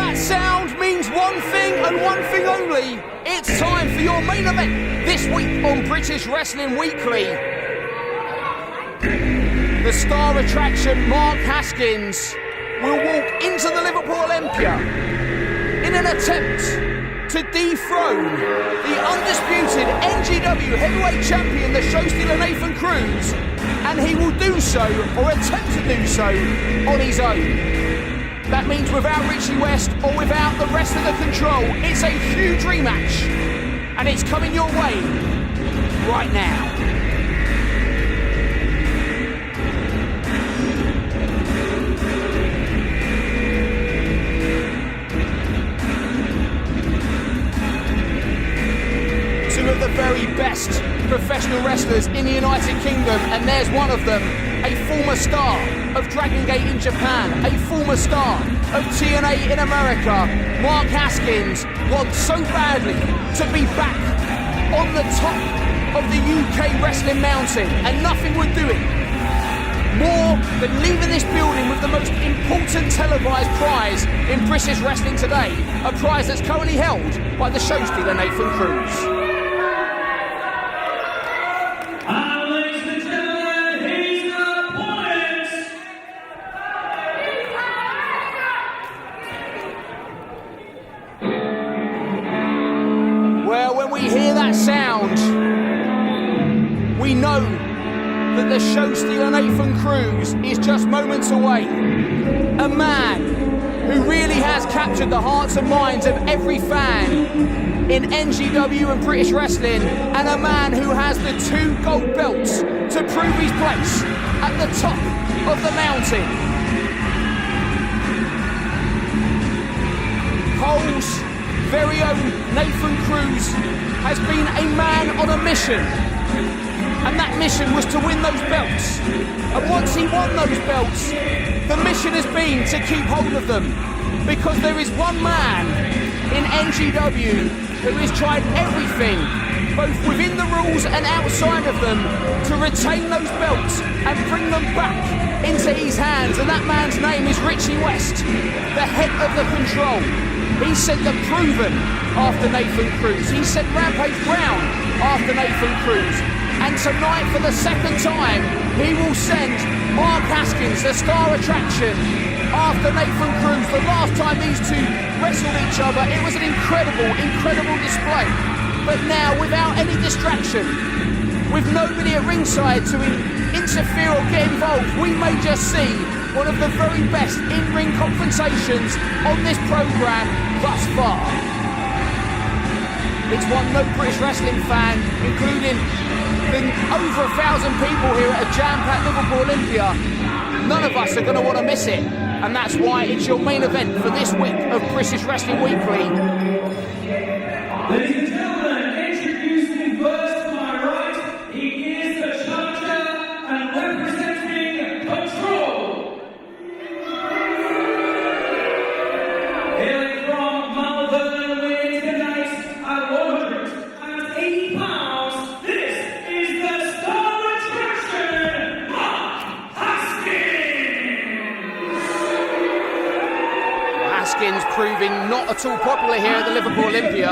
That sound means one thing and one thing only. It's time for your main event this week on British Wrestling Weekly. The star attraction Mark Haskins will walk into the Liverpool Olympia in an attempt to dethrone the undisputed NGW heavyweight champion, the show stealer Nathan Cruz, and he will do so, or attempt to do so, on his own. That means without Richie West or without the rest of the control. It's a huge rematch, and it's coming your way right now. Two of the very best professional wrestlers in the United Kingdom, and there's one of them, a former star of Dragon Gate in Japan, a former star of TNA in America. Mark Haskins wants so badly to be back on the top of the UK wrestling mountain, and nothing would do it more than leaving this building with the most important televised prize in British wrestling today, a prize that's currently held by the show stealer Nathan Cruz. We know that the show stealer Nathan Cruz is just moments away. A man who really has captured the hearts and minds of every fan in NGW and British wrestling, and a man who has the 2 gold belts to prove his place at the top of the mountain. Cole's very own Nathan Cruz has been a man on a mission. And that mission was to win those belts. And once he won those belts, the mission has been to keep hold of them. Because there is one man in NGW who has tried everything, both within the rules and outside of them, to retain those belts and bring them back into his hands. And that man's name is Richie West, the head of the Control. He sent the Proven after Nathan Cruz. He sent Rampage Brown after Nathan Cruz. And tonight, for the second time, he will send Mark Haskins, the star attraction, after Nathan Cruz. The last time these two wrestled each other, it was an incredible display. But now, without any distraction, with nobody at ringside to interfere or get involved, we may just see one of the very best in-ring confrontations on this programme thus far. It's one no British wrestling fan, including over 1,000 people here at a jam-packed Liverpool Olympia, none of us are going to want to miss it, and that's why it's your main event for this week of British Wrestling Weekly. Ladies and gentlemen, introducing first to my right, he is the challenger and representing Control. Hailing from Malvern, weighing tonight at 180 pounds, this is the star attraction, Mark Haskins. Haskins proving not at all popular here at the Liverpool Olympia.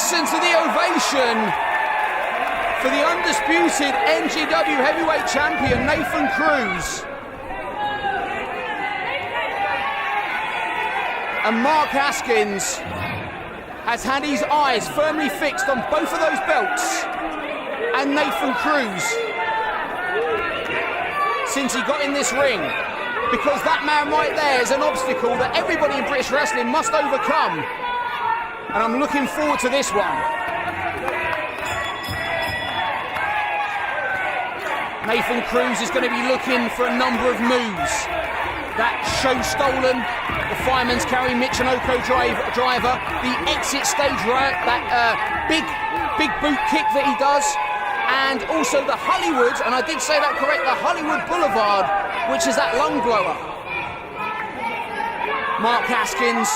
Listen to the ovation for the undisputed NGW heavyweight champion Nathan Cruz. And Mark Haskins has had his eyes firmly fixed on both of those belts and Nathan Cruz since he got in this ring, because that man right there is an obstacle that everybody in British wrestling must overcome. And I'm looking forward to this one. Nathan Cruz is going to be looking for a number of moves that show stolen, the fireman's carry Michinoku driver, the exit stage right, that big boot kick that he does, and also the Hollywood, and I did say that correct, the Hollywood Boulevard, which is that lung blower. Mark Haskins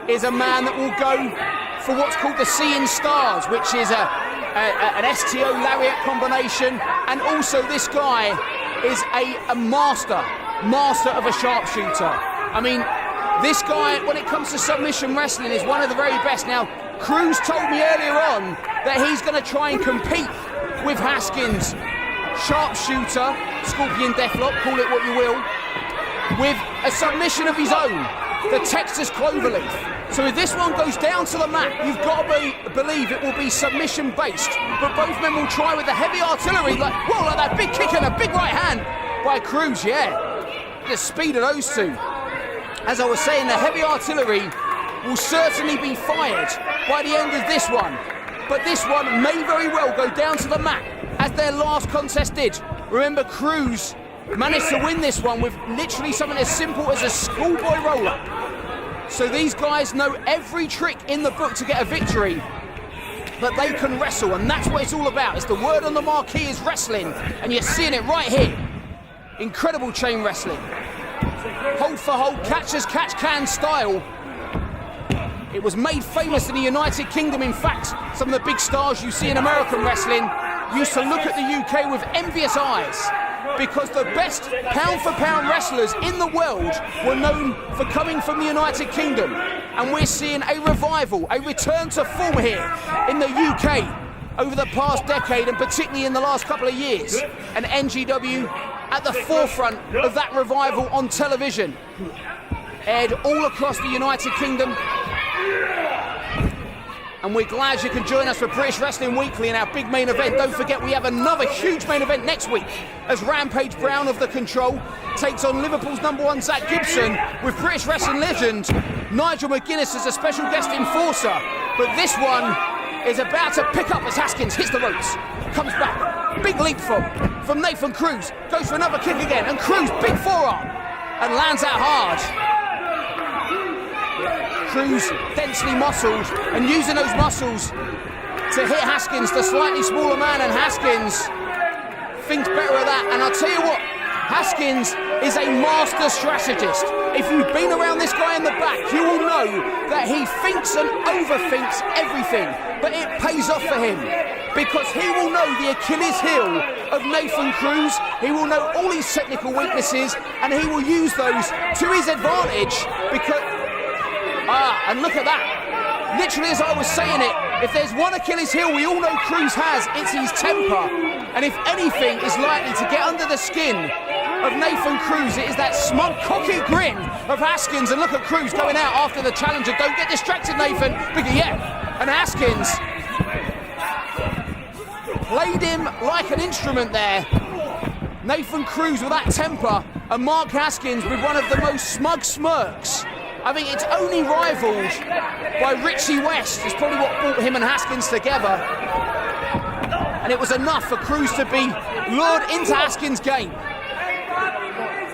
is a man that will go for what's called the Seeing Stars, which is an STO lariat combination, and also this guy is a master of a sharpshooter. I mean, this guy, when it comes to submission wrestling, is one of the very best. Now, Cruz told me earlier on that he's going to try and compete with Haskins' sharpshooter, Scorpion Deathlock, call it what you will, with a submission of his own, the Texas Cloverleaf. So if this one goes down to the mat, you've got to believe it will be submission based. But both men will try with the heavy artillery, like that big kick and a big right hand by Cruz, yeah. The speed of those two. As I was saying, the heavy artillery will certainly be fired by the end of this one. But this one may very well go down to the mat, as their last contest did. Remember, Cruz managed to win this one with literally something as simple as a schoolboy roll-up. So these guys know every trick in the book to get a victory, but they can wrestle, and that's what it's all about. It's the word on the marquee is wrestling, and you're seeing it right here. Incredible chain wrestling. Hold for hold, catch as catch can style. It was made famous in the United Kingdom. In fact, some of the big stars you see in American wrestling used to look at the UK with envious eyes, because the best pound-for-pound wrestlers in the world were known for coming from the United Kingdom. And we're seeing a revival, a return to form here in the UK over the past decade, and particularly in the last couple of years. And NGW at the forefront of that revival on television. Aired all across the United Kingdom. And we're glad you can join us for British Wrestling Weekly in our big main event. Don't forget, we have another huge main event next week as Rampage Brown of The Control takes on Liverpool's #1 Zach Gibson, with British wrestling legend Nigel McGuinness as a special guest enforcer. But this one is about to pick up as Haskins hits the ropes, comes back, big leap from Nathan Cruz, goes for another kick again, and Cruz, big forearm, and lands out hard. Cruz, densely muscled, and using those muscles to hit Haskins, the slightly smaller man, and Haskins thinks better of that. And I'll tell you what, Haskins is a master strategist. If you've been around this guy in the back, you will know that he thinks and overthinks everything, but it pays off for him, because he will know the Achilles heel of Nathan Cruz, he will know all his technical weaknesses, and he will use those to his advantage, because and look at that. Literally, as I was saying it, if there's one Achilles heel we all know Cruz has, it's his temper. And if anything is likely to get under the skin of Nathan Cruz, it is that smug, cocky grin of Haskins. And look at Cruz going out after the challenger. Don't get distracted, Nathan. Because, and Haskins played him like an instrument there. Nathan Cruz with that temper, and Mark Haskins with one of the most smug smirks. I think it's only rivaled by Richie West. It's probably what brought him and Haskins together. And it was enough for Cruz to be lured into Haskins' game.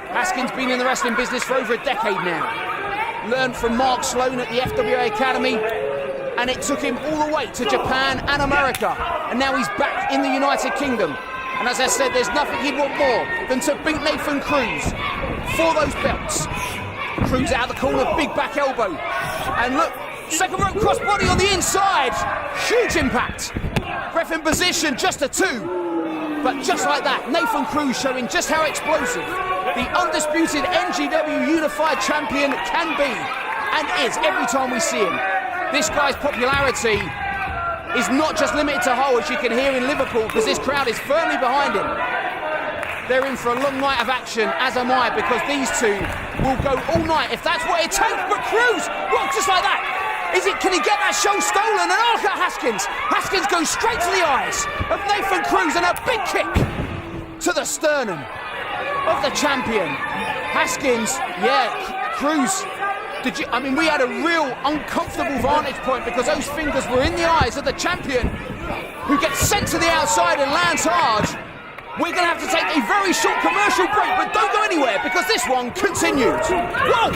Haskins been in the wrestling business for over a decade now. Learned from Mark Sloan at the FWA Academy, and it took him all the way to Japan and America. And now he's back in the United Kingdom. And as I said, there's nothing he'd want more than to beat Nathan Cruz for those belts. Cruz out of the corner, big back elbow. And look, second rope crossbody on the inside. Huge impact. Ref in position, just a 2. But just like that, Nathan Cruz showing just how explosive the undisputed NGW Unified Champion can be, and is every time we see him. This guy's popularity is not just limited to Hull, as you can hear in Liverpool, because this crowd is firmly behind him. They're in for a long night of action, as am I, because these two will go all night if that's what it takes. But Cruz, well, just like that. Can he get that show stolen? And look at Haskins. Haskins goes straight to the eyes of Nathan Cruz, and a big kick to the sternum of the champion. Haskins, Cruz. We had a real uncomfortable vantage point, because those fingers were in the eyes of the champion, who gets sent to the outside and lands hard. we're going to have to take a very short commercial break, but don't go anywhere because this one continues. Whoa!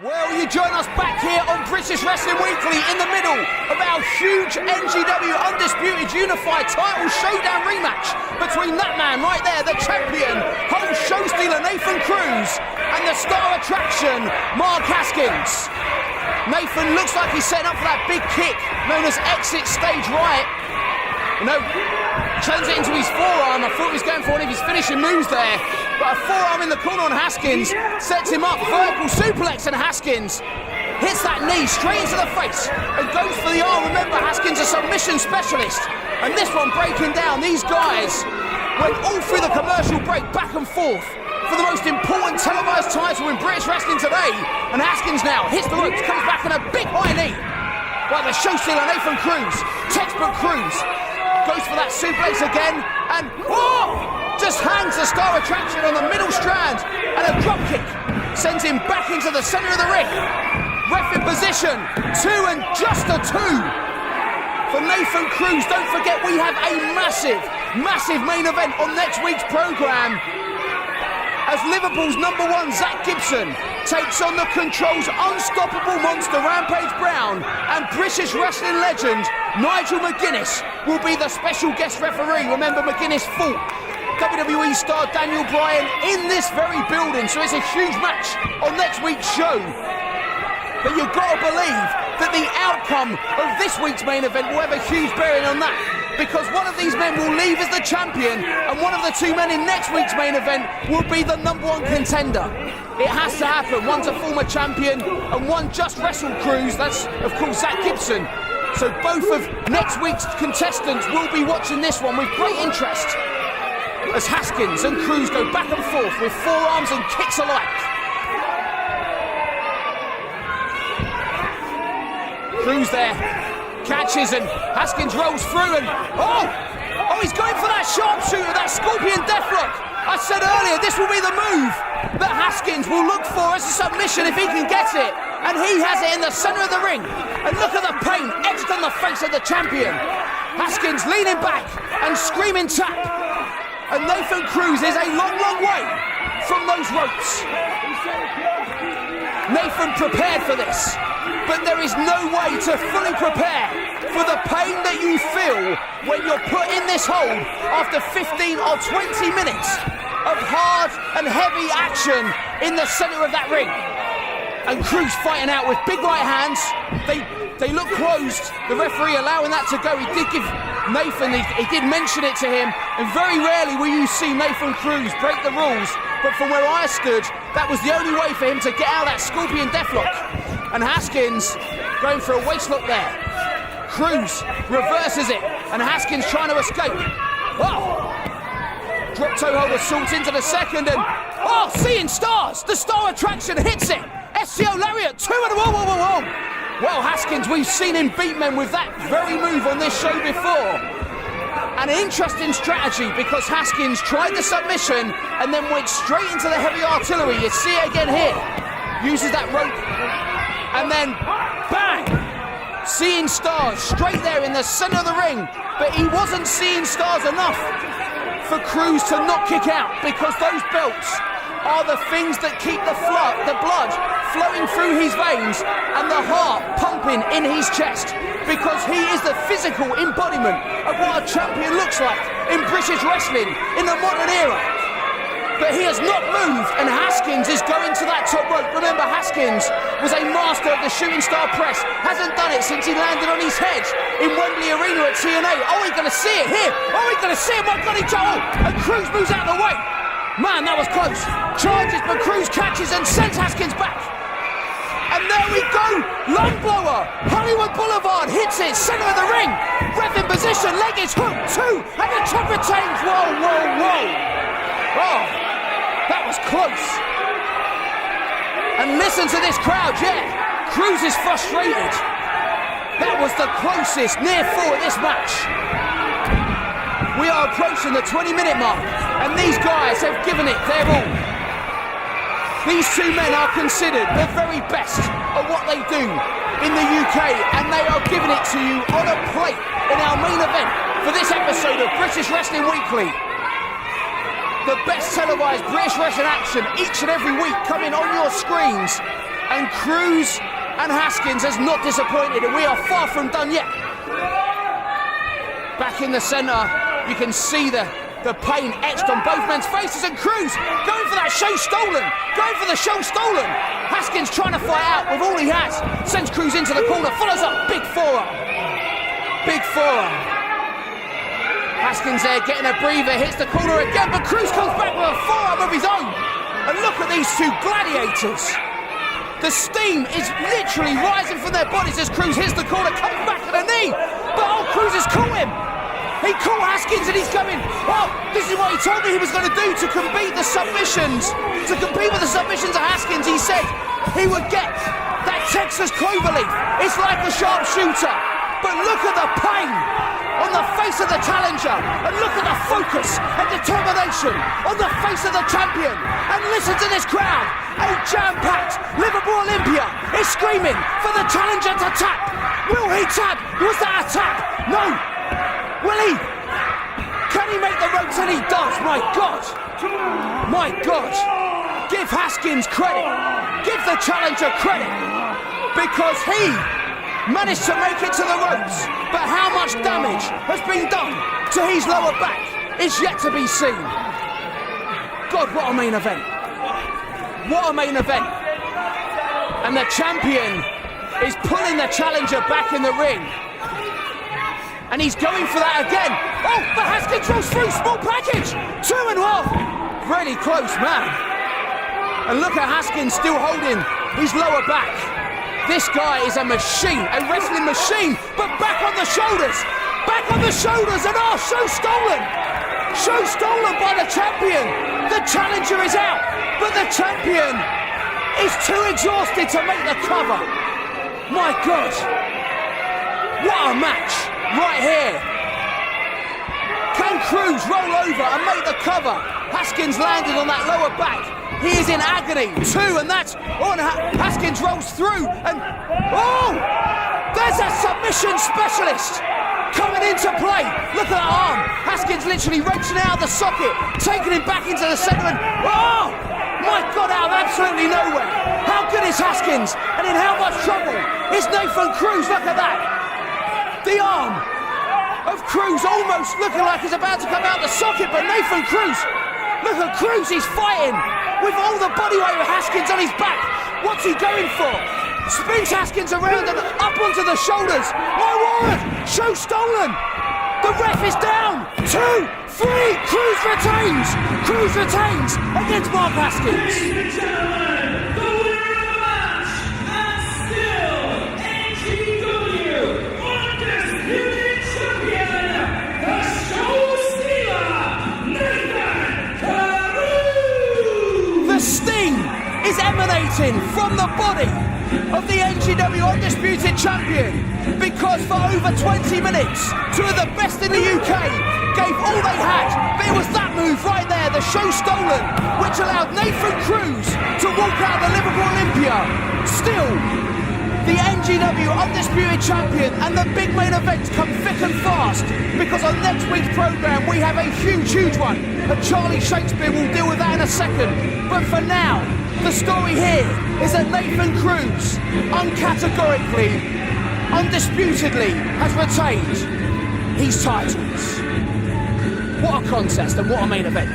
Well, you join us back here on British Wrestling Weekly in the middle of our huge NGW Undisputed Unified Title Showdown rematch between that man right there, the champion, whole show stealer Nathan Cruz, and the star attraction, Mark Haskins. Nathan looks like he's setting up for that big kick known as exit stage right. You know, turns it into his forearm. I thought he was going for one of his finishing moves there, but a forearm in the corner on Haskins sets him up. Vertical suplex, and Haskins hits that knee straight into the face and goes for the arm. Remember, Haskins a submission specialist, and this one breaking down. These guys went all through the commercial break, back and forth for the most important televised title in British wrestling today, and Haskins now hits the ropes, comes back in a big high knee by the show stealer Nathan Cruz. Textbook Cruz goes for that suplex again, and just hangs the star attraction on the middle strand, and a drop kick sends him back into the center of the ring. Ref in position, 2 and just a 2 for Nathan Cruz. Don't forget, we have a massive main event on next week's program, as Liverpool's #1 Zach Gibson takes on the Control's unstoppable monster Rampage Brown, and British wrestling legend Nigel McGuinness will be the special guest referee. Remember, McGuinness fought WWE star Daniel Bryan in this very building, so it's a huge match on next week's show. But you've got to believe that the outcome of this week's main event will have a huge bearing on that, because one of these men will leave as the champion, and one of the 2 men in next week's main event will be the #1 contender. It has to happen. One's a former champion and one just wrestled Cruz. That's, of course, Zach Gibson. So both of next week's contestants will be watching this one with great interest, as Haskins and Cruz go back and forth with forearms and kicks alike. Cruz there catches, and Haskins rolls through, and he's going for that sharpshooter, that scorpion deathlock. I said earlier, this will be the move that Haskins will look for as a submission if he can get it, and he has it in the center of the ring. And look at the pain etched on the face of the champion. Haskins leaning back and screaming tap, and Nathan Cruz is a long way from those ropes. Nathan prepared for this, but there is no way to fully prepare for the pain that you feel when you're put in this hold after 15 or 20 minutes of hard and heavy action in the center of that ring. And Cruz fighting out with big right hands. They look closed, the referee allowing that to go. He did give Nathan, he did mention it to him, and very rarely will you see Nathan Cruz break the rules, but from where I stood, that was the only way for him to get out of that scorpion deathlock. And Haskins going for a waist lock there. Cruz reverses it, and Haskins trying to escape. Drop toe hold assault into the second, and seeing stars! The star attraction hits it! SCO lariat, 2 and whoa! Well, Haskins, we've seen him beat men with that very move on this show before. An interesting strategy, because Haskins tried the submission and then went straight into the heavy artillery. You see it again here. Uses that rope, and then bang! Seeing stars straight there in the center of the ring, but he wasn't seeing stars enough for Cruz to not kick out, because those belts are the things that keep the blood flowing through his veins and the heart pumping in his chest, because he is the physical embodiment of what a champion looks like in British wrestling in the modern era. But he has not moved, and Haskins is going to that top rope. Remember, Haskins was a master of the shooting star press. Hasn't done it since he landed on his head in Wembley Arena at TNA. We're going to see it here. We're going to see it. My God, and Cruz moves out of the way. Man, that was close. Charges, but Cruz catches and sends Haskins back. And there we go. Lung blower. Hollywood Boulevard hits it. Center of the ring. Ref in position. Leg is hooked. 2. And the top retains. Whoa. That was close. And listen to this crowd, Cruz is frustrated. That was the closest near fall of this match. We are approaching the 20-minute mark, and these guys have given it their all. These 2 men are considered the very best of what they do in the UK, and they are giving it to you on a plate in our main event for this episode of British Wrestling Weekly. the best televised British wrestling action each and every week coming on your screens. And Cruz and Haskins has not disappointed, and we are far from done yet. Back in the centre, you can see the pain etched on both men's faces, and Cruz going for that show stolen, Haskins trying to fight out with all he has, sends Cruz into the corner, follows up, big forearm. Haskins there getting a breather, hits the corner again, but Cruz comes back with a forearm of his own. And look at these two gladiators. The steam is literally rising from their bodies as Cruz hits the corner, comes back with a knee, but Cruz has caught him. He caught Haskins and he's going, well, this is what he told me he was going to do to compete with the submissions of Haskins. He said he would get that Texas cloverleaf. It's like a sharpshooter. But look at the pain on the face of the challenger, and look at the focus and determination on the face of the champion. And listen to this crowd, a jam-packed Liverpool Olympia is screaming for the challenger to tap. Will he tap? Was that a tap? No. Will he? Can he make the ropes? And he does. My God. Give Haskins credit. Give the challenger credit, because he managed to make it to the ropes. But how much damage has been done to his lower back is yet to be seen. God, what a main event. What a main event. And the champion is pulling the challenger back in the ring. And he's going for that again. Oh, but Haskins rolls through, small package. 2-1. Really close, man. And look at Haskins still holding his lower back. This guy is a machine, a wrestling machine. But back on the shoulders, and show stolen. Show stolen by the champion. The challenger is out, but the champion is too exhausted to make the cover. My God. What a match. Right here. Can Cruz roll over and make the cover? Haskins landed on that lower back. He is in agony. 2, and that's on. Haskins rolls through, and there's a submission specialist coming into play. Look at that arm. Haskins literally wrenching out of the socket, taking him back into the centre, and my God, out of absolutely nowhere. How good is Haskins, and in how much trouble is Nathan Cruz? Look at that. The arm of Cruz almost looking like he's about to come out the socket, but Nathan Cruz, look at Cruz, he's fighting with all the body weight of Haskins on his back. What's he going for? Spins Haskins around and up onto the shoulders. My word, show stolen. The ref is down. 2, 3, Cruz retains against Mark Haskins. Ladies and gentlemen, the winner of the match, and still NGW Undisputed Champion, the show stealer, Nathan Cruz. The sting is emanating from the body of the NGW Undisputed Champion, because for over 20 minutes, 2 of the best in the UK gave all they had. But it was that move right there, the show stolen, which allowed Nathan Cruz to walk out of the Liverpool Olympia still the NGW Undisputed Champion. And the big main events come thick and fast, because on next week's programme we have a huge one, and Charlie Shakespeare will deal with that in a second. But for now, the story here is that Nathan Cruz uncategorically, undisputedly has retained his titles. What a contest and what a main event.